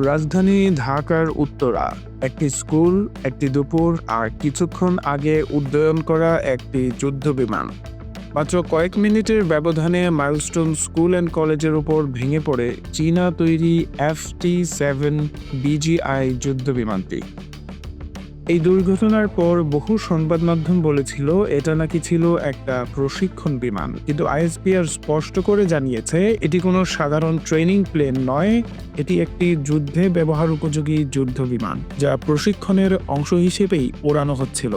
রাজধানী ঢাকার উত্তরা একটি স্কুল, একটি দুপুর আর কিছুক্ষণ আগে উড্ডয়ন করা একটি যুদ্ধবিমান মাত্র কয়েক মিনিটের ব্যবধানে মাইলস্টোন স্কুল অ্যান্ড কলেজের উপর ভেঙে পড়ে চীনা তৈরি FT-7 BGI যুদ্ধবিমানটি। এই দুর্ঘটনার পর বহু সংবাদ মাধ্যম বলেছিল এটা নাকি ছিল একটা প্রশিক্ষণ বিমান, কিন্তু ISPR স্পষ্ট করে জানিয়েছে এটি কোনো সাধারণ ট্রেনিং প্লেন নয়, এটি একটি যুদ্ধে ব্যবহার উপযোগী যুদ্ধ বিমান যা প্রশিক্ষণের অংশ হিসেবেই ওড়ানো হচ্ছিল।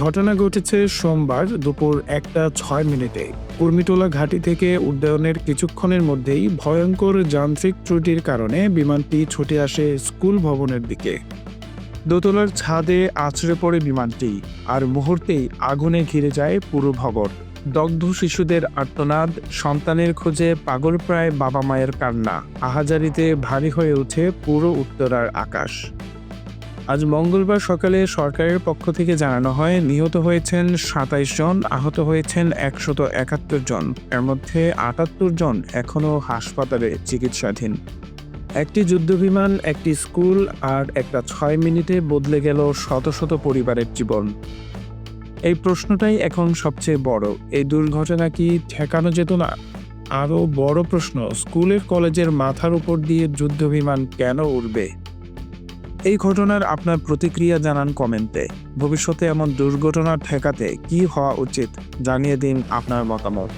ঘটনা ঘটেছে সোমবার দুপুর 1:06 কুর্মিটোলা ঘাঁটি থেকে উড্ডয়নের কিছুক্ষণের মধ্যেই ভয়ঙ্কর যান্ত্রিক ত্রুটির কারণে বিমানটি ছুটে আসে স্কুল ভবনের দিকে। দোতলার ছাদে আছড়ে পড়ে বিমানটি, আর মুহূর্তেই আগুনে ঘিরে যায় পুরো ভবন। দগ্ধ শিশুদের আর্তনাদ, সন্তানের খোঁজে পাগলপ্রায় বাবা মায়ের কান্না, আহাজারিতে ভারী হয়ে ওঠে পুরো উত্তরার আকাশ। আজ মঙ্গলবার সকালে সরকারের পক্ষ থেকে জানানো হয় নিহত হয়েছেন 27 জন, আহত হয়েছেন 171 জন। এর মধ্যে 78 জন এখনও হাসপাতালে চিকিৎসাধীন। একটি যুদ্ধবিমান, একটি স্কুল আর একটা 6 মিনিটে বদলে গেল শত শত পরিবারের জীবন। এই প্রশ্নটাই এখন সবচেয়ে বড়, এই দুর্ঘটনা কি ঠেকানো যেত না? আরও বড় প্রশ্ন, স্কুলের কলেজের মাথার উপর দিয়ে যুদ্ধবিমান কেন উড়বে? এই ঘটনার আপনার প্রতিক্রিয়া জানান কমেন্টে। ভবিষ্যতে এমন দুর্ঘটনা ঠেকাতে কি হওয়া উচিত জানিয়ে দিন আপনার মতামত।